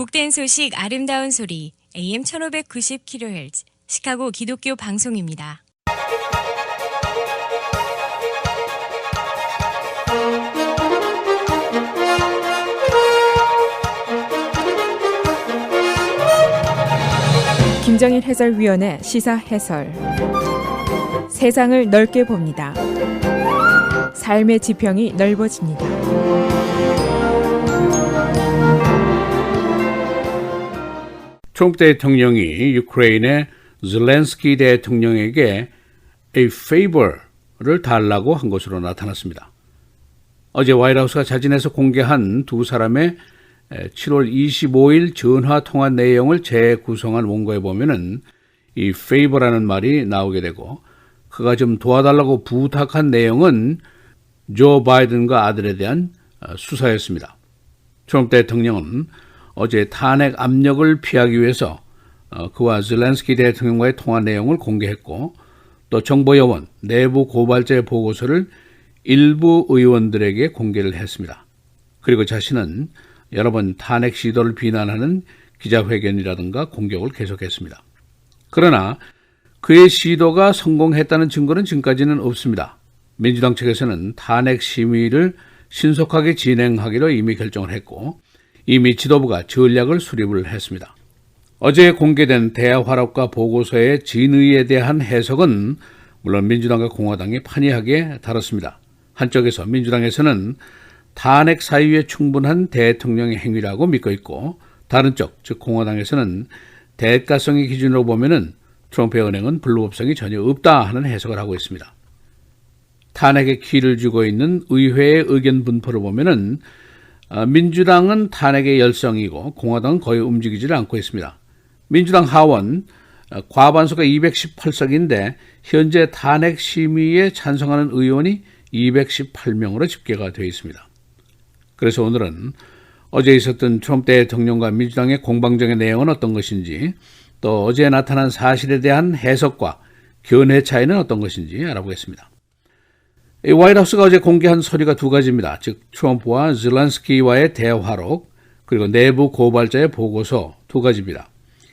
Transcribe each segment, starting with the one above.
복된 소식 아름다운 소리 AM 1590kHz 시카고 기독교 방송입니다. 김정일 해설위원의 시사 해설. 세상을 넓게 봅니다. 삶의 지평이 넓어집니다. 트럼프 대통령이 유크레인의 젤렌스키 대통령에게 a favor를 달라고 한 것으로 나타났습니다. 어제 화이트하우스가 자진해서 공개한 두 사람의 7월 25일 전화 통화 내용을 재구성한 원고에 보면은 이 favor라는 말이 나오게 되고, 그가 좀 도와달라고 부탁한 내용은 조 바이든과 아들에 대한 수사였습니다. 트럼프 대통령은 어제 탄핵 압력을 피하기 위해서 그와 젤렌스키 대통령과의 통화 내용을 공개했고, 또 정보요원, 내부 고발자의 보고서를 일부 의원들에게 공개를 했습니다. 그리고 자신은 여러 번 탄핵 시도를 비난하는 기자회견이라든가 공격을 계속했습니다. 그러나 그의 시도가 성공했다는 증거는 지금까지는 없습니다. 민주당 측에서는 탄핵 심의를 신속하게 진행하기로 이미 결정을 했고, 이미 지도부가 전략을 수립을 했습니다. 어제 공개된 대화록과 보고서의 진위에 대한 해석은 물론 민주당과 공화당이 판이하게 다뤘습니다. 한쪽에서 민주당에서는 탄핵 사유에 충분한 대통령의 행위라고 믿고 있고, 다른 쪽, 즉 공화당에서는 대가성의 기준으로 보면은 트럼프의 은행은 불법성이 전혀 없다 하는 해석을 하고 있습니다. 탄핵에 키를 주고 있는 의회의 의견 분포를 보면은 민주당은 탄핵의 열성이고 공화당은 거의 움직이지 않고 있습니다. 민주당 하원 과반수가 218석인데 현재 탄핵 심의에 찬성하는 의원이 218명으로 집계가 되어 있습니다. 그래서 오늘은 어제 있었던 트럼프 대통령과 민주당의 공방적인 내용은 어떤 것인지, 또 어제 나타난 사실에 대한 해석과 견해 차이는 어떤 것인지 알아보겠습니다. 화이트하우스가 어제 공개한 서류가 두 가지입니다. 즉 트럼프와 젤렌스키와의 대화록, 그리고 내부 고발자의 보고서 두 가지입니다.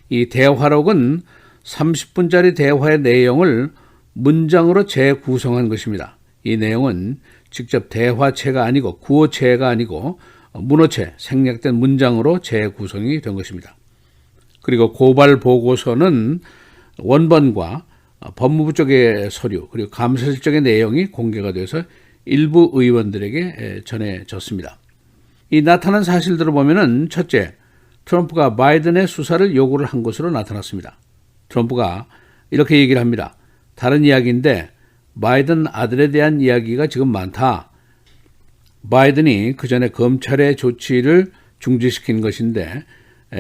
이 대화록은 30분짜리 대화의 내용을 문장으로 재구성한 것입니다. 이 내용은 직접 대화체가 아니고 구어체가 아니고 문어체, 생략된 문장으로 재구성이 된 것입니다. 그리고 고발 보고서는 원본과 법무부 쪽의 서류, 그리고 감사실 쪽의 내용이 공개가 돼서 일부 의원들에게 전해졌습니다. 이 나타난 사실들을 보면은 첫째, 트럼프가 바이든의 수사를 요구를 한 것으로 나타났습니다. 트럼프가 이렇게 얘기를 합니다. 다른 이야기인데 바이든 아들에 대한 이야기가 지금 많다. 바이든이 그 전에 검찰의 조치를 중지시킨 것인데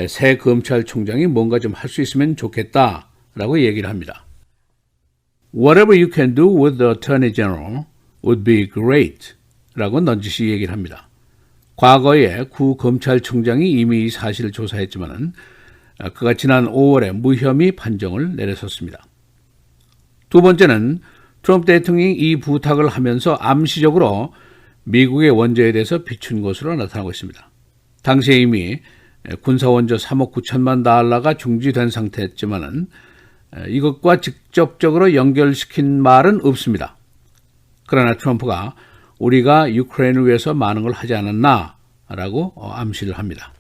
새 검찰총장이 뭔가 좀 할 수 있으면 좋겠다라고 얘기를 합니다. Whatever you can do with the Attorney General would be great 라고 넌지시 얘기를 합니다. 과거에 구 검찰총장이 이미 이 사실을 조사했지만 그가 지난 5월에 무혐의 판정을 내렸었습니다. 두 번째는 트럼프 대통령이 이 부탁을 하면서 암시적으로 미국의 원조에 대해서 비춘 것으로 나타나고 있습니다. 당시에 이미 군사원조 3억 9천만 달러가 중지된 상태였지만 이것과 직접적으로 연결시킨 말은 없습니다. 그러나 트럼프가 우리가 유크레인을 위해서 많은 걸 하지 않았나라고 암시를 합니다.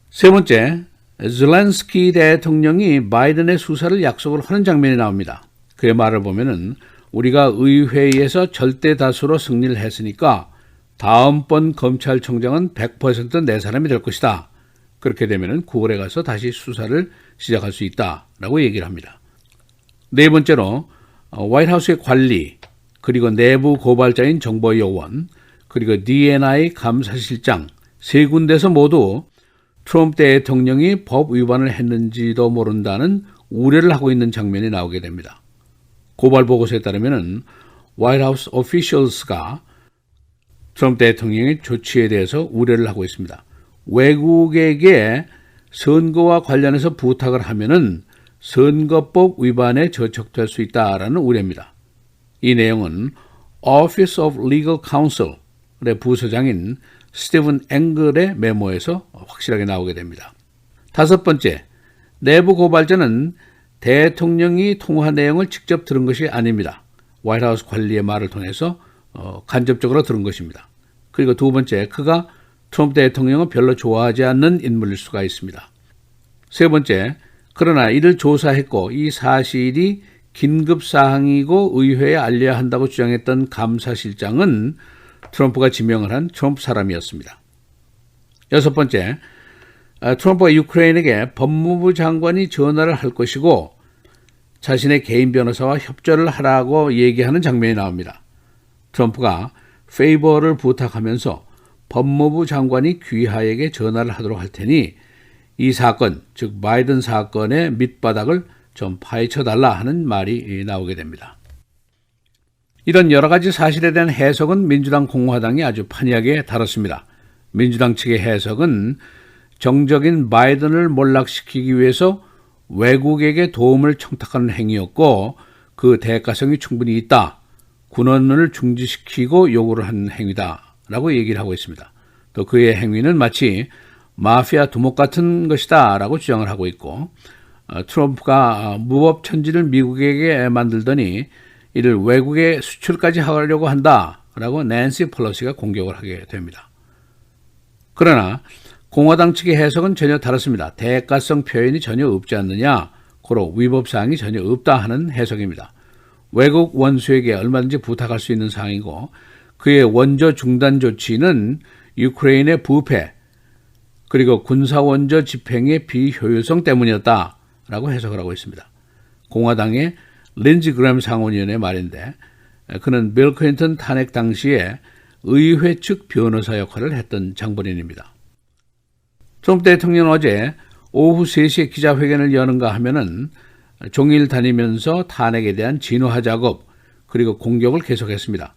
세 번째, 젤렌스키 대통령이 바이든의 수사를 약속을 하는 장면이 나옵니다. 그의 말을 보면은 우리가 의회에서 절대 다수로 승리를 했으니까 다음번 검찰총장은 100% 내 사람이 될 것이다. 그렇게 되면은 9월에 가서 다시 수사를 시작할 수 있다라고 얘기를 합니다. 네 번째로 화이트하우스의 관리, 그리고 내부 고발자인 정보요원, 그리고 D&I 감사실장 세 군데서 모두 트럼프 대통령이 법 위반을 했는지도 모른다는 우려를 하고 있는 장면이 나오게 됩니다. 고발 보고서에 따르면 화이트하우스 오피셜스가 트럼프 대통령의 조치에 대해서 우려를 하고 있습니다. 외국에게 선거와 관련해서 부탁을 하면은 선거법 위반에 저촉될 수 있다라는 우려입니다. 이 내용은 Office of Legal Counsel의 부서장인 스티븐 앵글의 메모에서 확실하게 나오게 됩니다. 다섯 번째, 내부 고발자는 대통령이 통화 내용을 직접 들은 것이 아닙니다. 화이트하우스 관리의 말을 통해서 간접적으로 들은 것입니다. 그리고 두 번째, 그가 트럼프 대통령을 별로 좋아하지 않는 인물일 수가 있습니다. 세 번째, 그러나 이를 조사했고 이 사실이 긴급사항이고 의회에 알려야 한다고 주장했던 감사실장은 트럼프가 지명을 한 트럼프 사람이었습니다. 여섯 번째, 트럼프가 유크레인에게 법무부 장관이 전화를 할 것이고 자신의 개인 변호사와 협조를 하라고 얘기하는 장면이 나옵니다. 트럼프가 페이버를 부탁하면서 법무부 장관이 귀하에게 전화를 하도록 할 테니 이 사건, 즉 바이든 사건의 밑바닥을 좀 파헤쳐달라 하는 말이 나오게 됩니다. 이런 여러 가지 사실에 대한 해석은 민주당 공화당이 아주 판이하게 다뤘습니다. 민주당 측의 해석은 정적인 바이든을 몰락시키기 위해서 외국에게 도움을 청탁하는 행위였고 그 대가성이 충분히 있다. 군언을 중지시키고 요구를 한 행위다라고 얘기를 하고 있습니다. 또 그의 행위는 마치 마피아 두목 같은 것이다 라고 주장을 하고 있고 트럼프가 무법천지를 미국에게 만들더니 이를 외국에 수출까지 하려고 한다라고 낸시 펠로시가 공격을 하게 됩니다. 그러나 공화당 측의 해석은 전혀 다릅니다. 대가성 표현이 전혀 없지 않느냐, 고로 위법사항이 전혀 없다 하는 해석입니다. 외국 원수에게 얼마든지 부탁할 수 있는 사항이고 그의 원조 중단 조치는 유크레인의 부패 그리고 군사원조 집행의 비효율성 때문이었다라고 해석을 하고 있습니다. 공화당의 린지 그램 상원의원의 말인데 그는 빌 클린턴 탄핵 당시에 의회 측 변호사 역할을 했던 장본인입니다. 트럼프 대통령은 어제 오후 3시에 기자회견을 여는가 하면은 종일 다니면서 탄핵에 대한 진화 작업 그리고 공격을 계속했습니다.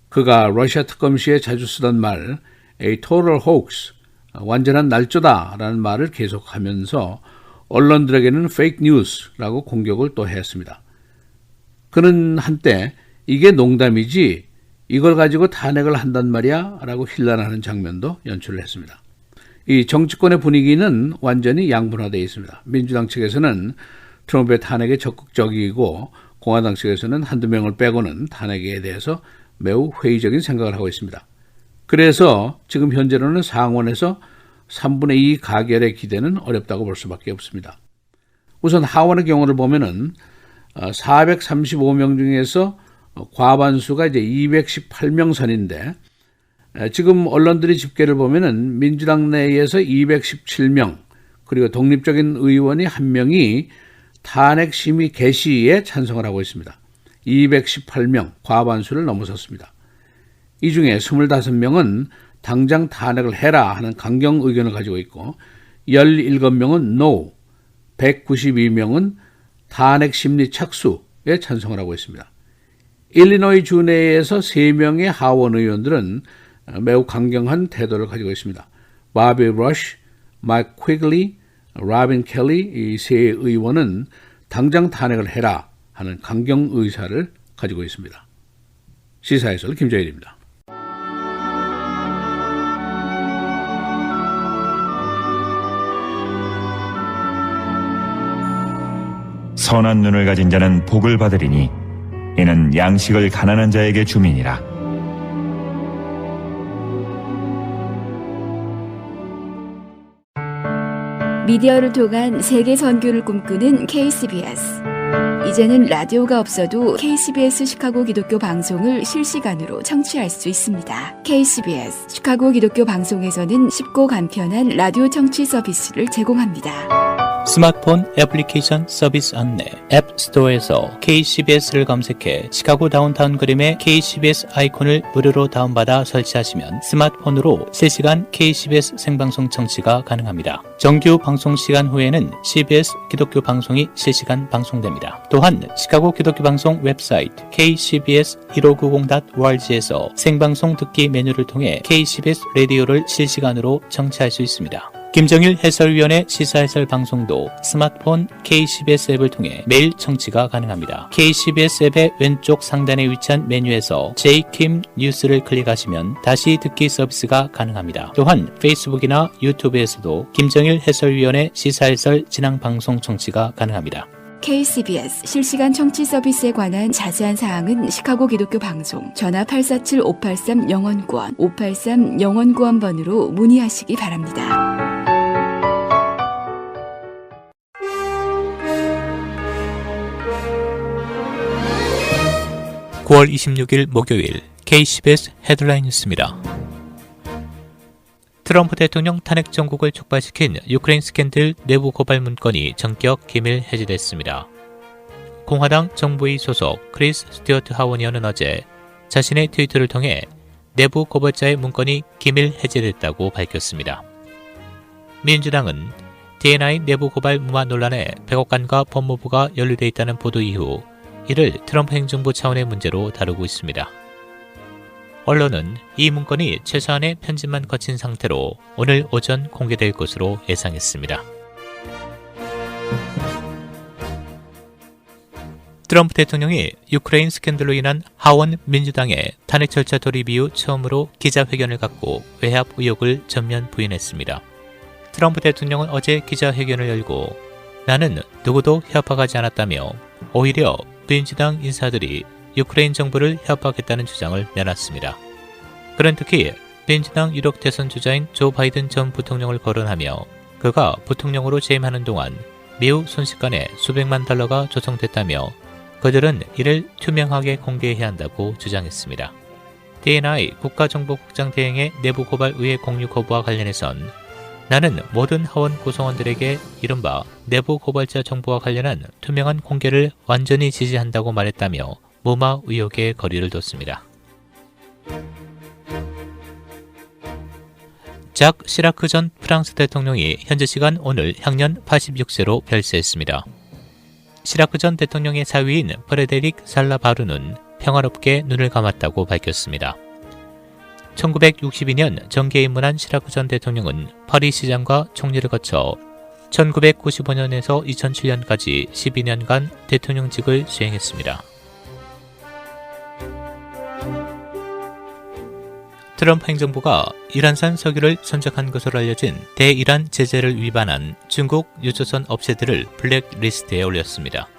그가 러시아 특검 시에 자주 쓰던 말 A total hoax, 완전한 날조다라는 말을 계속하면서 언론들에게는 fake news라고 공격을 또 했습니다. 그는 한때 이게 농담이지 이걸 가지고 탄핵을 한단 말이야 라고 힐난하는 장면도 연출을 했습니다. 이 정치권의 분위기는 완전히 양분화되어 있습니다. 민주당 측에서는 트럼프의 탄핵에 적극적이고 공화당 측에서는 한두 명을 빼고는 탄핵에 대해서 매우 회의적인 생각을 하고 있습니다. 그래서 지금 현재로는 상원에서 3분의 2 가결의 기대는 어렵다고 볼 수밖에 없습니다. 우선 하원의 경우를 보면은 435명 중에서 과반수가 이제 218명 선인데 지금 언론들이 집계를 보면은 민주당 내에서 217명 그리고 독립적인 의원이 1명이 탄핵 심의 개시에 찬성을 하고 있습니다. 218명 과반수를 넘어섰습니다. 이 중에 25명은 당장 탄핵을 해라 하는 강경 의견을 가지고 있고 17명은 no, 192명은 탄핵 심리 착수에 찬성을 하고 있습니다. 일리노이 주 내에서 3명의 하원 의원들은 매우 강경한 태도를 가지고 있습니다. 바비 러쉬, 마이크 퀴글리, 라빈 켈리 이 세 의원은 당장 탄핵을 해라 하는 강경 의사를 가지고 있습니다. 시사해설 김정일입니다. 선한 눈을 가진 자는 복을 받으리니 이는 양식을 가난한 자에게 주민이라. 미디어를 통한 세계 선교를 꿈꾸는 KCBS. 이제는 라디오가 없어도 KCBS 시카고 기독교 방송을 실시간으로 청취할 수 있습니다. KCBS 시카고 기독교 방송에서는 쉽고 간편한 라디오 청취 서비스를 제공합니다. 스마트폰 애플리케이션 서비스 안내 앱 스토어에서 KCBS를 검색해 시카고 다운타운 그림의 KCBS 아이콘을 무료로 다운받아 설치하시면 스마트폰으로 실시간 KCBS 생방송 청취가 가능합니다. 정규 방송 시간 후에는 CBS 기독교 방송이 실시간 방송됩니다. 또한 시카고 기독교 방송 웹사이트 kcbs1590.org에서 생방송 듣기 메뉴를 통해 KCBS 라디오를 실시간으로 청취할 수 있습니다. 김정일 해설위원의 시사해설 방송도 스마트폰 KCBS 앱을 통해 매일 청취가 가능합니다. KCBS 앱의 왼쪽 상단에 위치한 메뉴에서 JKIM 뉴스를 클릭하시면 다시 듣기 서비스가 가능합니다. 또한 페이스북이나 유튜브에서도 김정일 해설위원의 시사해설 진행 방송 청취가 가능합니다. KCBS 실시간 청취 서비스에 관한 자세한 사항은 시카고 기독교 방송 전화 847-583-영원구원 583-영원구원번으로 문의하시기 바랍니다. 9월 26일 목요일 KCBS 헤드라인 뉴스입니다. 트럼프 대통령 탄핵 정국을 촉발시킨 유크레인 스캔들 내부 고발 문건이 전격 기밀 해제됐습니다. 공화당 정부위 소속 크리스 스튜어트 하원 의원은 어제 자신의 트위터를 통해 내부 고발자의 문건이 기밀 해제됐다고 밝혔습니다. 민주당은 D&I 내부 고발 무마 논란에 백악관과 법무부가 연루돼 있다는 보도 이후 이를 트럼프 행정부 차원의 문제로 다루고 있습니다. 언론은 이 문건이 최소한의 편집만 거친 상태로 오늘 오전 공개될 것으로 예상했습니다. 트럼프 대통령이 유크레인 스캔들로 인한 하원 민주당의 탄핵 절차 돌입 이후 처음으로 기자회견을 갖고 외압 의혹을 전면 부인했습니다. 트럼프 대통령은 어제 기자회견을 열고 나는 누구도 협박하지 않았다며 오히려 민주당 인사들이 유크레인 정부를 협박했다는 주장을 내놨습니다. 그는 특히 민주당 유력 대선 주자인 조 바이든 전 부통령을 거론하며 그가 부통령으로 재임하는 동안 매우 순식간에 수백만 달러가 조성됐다며 그들은 이를 투명하게 공개해야 한다고 주장했습니다. D&I 국가정보국장 대행의 내부 고발 의회 공유 거부와 관련해선 나는 모든 하원 구성원들에게 이른바 내부 고발자 정보와 관련한 투명한 공개를 완전히 지지한다고 말했다며 무마 의혹에 거리를 뒀습니다. 작 시라크 전 프랑스 대통령이 현재 시간 오늘 향년 86세로 별세했습니다. 시라크 전 대통령의 사위인 프레데릭 살라바루는 평화롭게 눈을 감았다고 밝혔습니다. 1962년 정계에 입문한 시라크 전 대통령은 파리 시장과 총리를 거쳐 1995년에서 2007년까지 12년간 대통령직을 수행했습니다. 트럼프 행정부가 이란산 석유를 선적한 것으로 알려진 대이란 제재를 위반한 중국 유조선 업체들을 블랙리스트에 올렸습니다.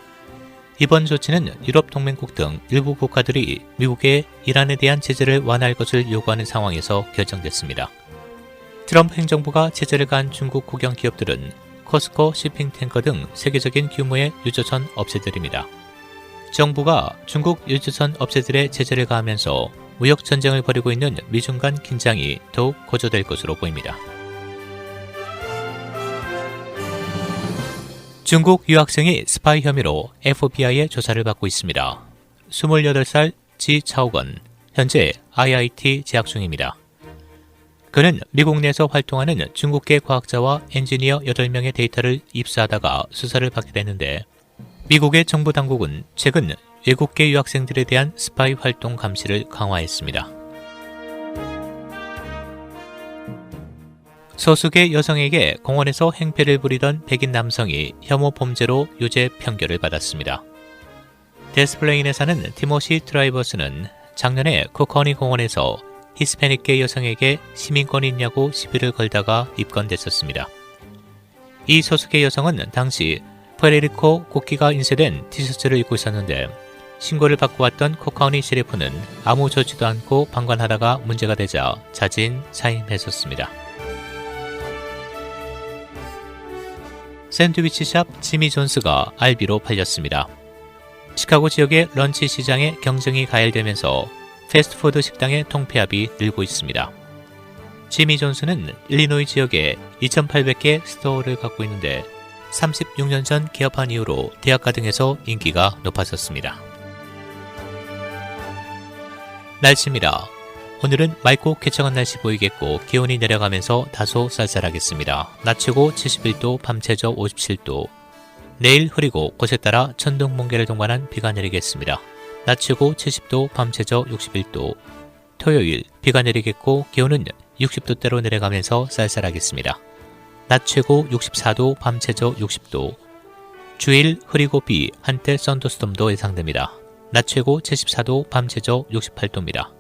이번 조치는 유럽 동맹국 등 일부 국가들이 미국의 이란에 대한 제재를 완화할 것을 요구하는 상황에서 결정됐습니다. 트럼프 행정부가 제재를 가한 중국 국영 기업들은 코스코 shipping탱커 등 세계적인 규모의 유조선 업체들입니다. 정부가 중국 유조선 업체들의 제재를 가하면서 무역 전쟁을 벌이고 있는 미중 간 긴장이 더욱 고조될 것으로 보입니다. 중국 유학생이 스파이 혐의로 FBI의 조사를 받고 있습니다. 28살 지 차오건, 현재 IIT 재학 중입니다. 그는 미국 내에서 활동하는 중국계 과학자와 엔지니어 8명의 데이터를 입수하다가 수사를 받게 됐는데 미국의 정부 당국은 최근 외국계 유학생들에 대한 스파이 활동 감시를 강화했습니다. 소수계 여성에게 공원에서 행패를 부리던 백인 남성이 혐오 범죄로 유죄 판결을 받았습니다. 데스플레인에 사는 티모시 트라이버스는 작년에 코커니 공원에서 히스패닉계 여성에게 시민권이 있냐고 시비를 걸다가 입건됐었습니다. 이 소수계 여성은 당시 푸에르리코 국기가 인쇄된 티셔츠를 입고 있었는데 신고를 받고 왔던 코카우니 시리프는 아무 조치도 않고 방관하다가 문제가 되자 자진 사임했었습니다. 샌드위치샵 지미 존스가 알비로 팔렸습니다. 시카고 지역의 런치 시장에 경쟁이 가열되면서 패스트푸드 식당의 통폐합이 늘고 있습니다. 지미 존스는 일리노이 지역에 2,800개 스토어를 갖고 있는데 36년 전 개업한 이후로 대학가 등에서 인기가 높아졌습니다. 날씨입니다. 오늘은 맑고 쾌청한 날씨 보이겠고 기온이 내려가면서 다소 쌀쌀하겠습니다. 낮 최고 71도, 밤 최저 57도. 내일 흐리고 곳에 따라 천둥, 멍게를 동반한 비가 내리겠습니다. 낮 최고 70도, 밤 최저 61도. 토요일 비가 내리겠고 기온은 60도대로 내려가면서 쌀쌀하겠습니다. 낮 최고 64도, 밤 최저 60도. 주일 흐리고 비, 한때 썬더스톰도 예상됩니다. 낮 최고 74도, 밤 최저 68도입니다.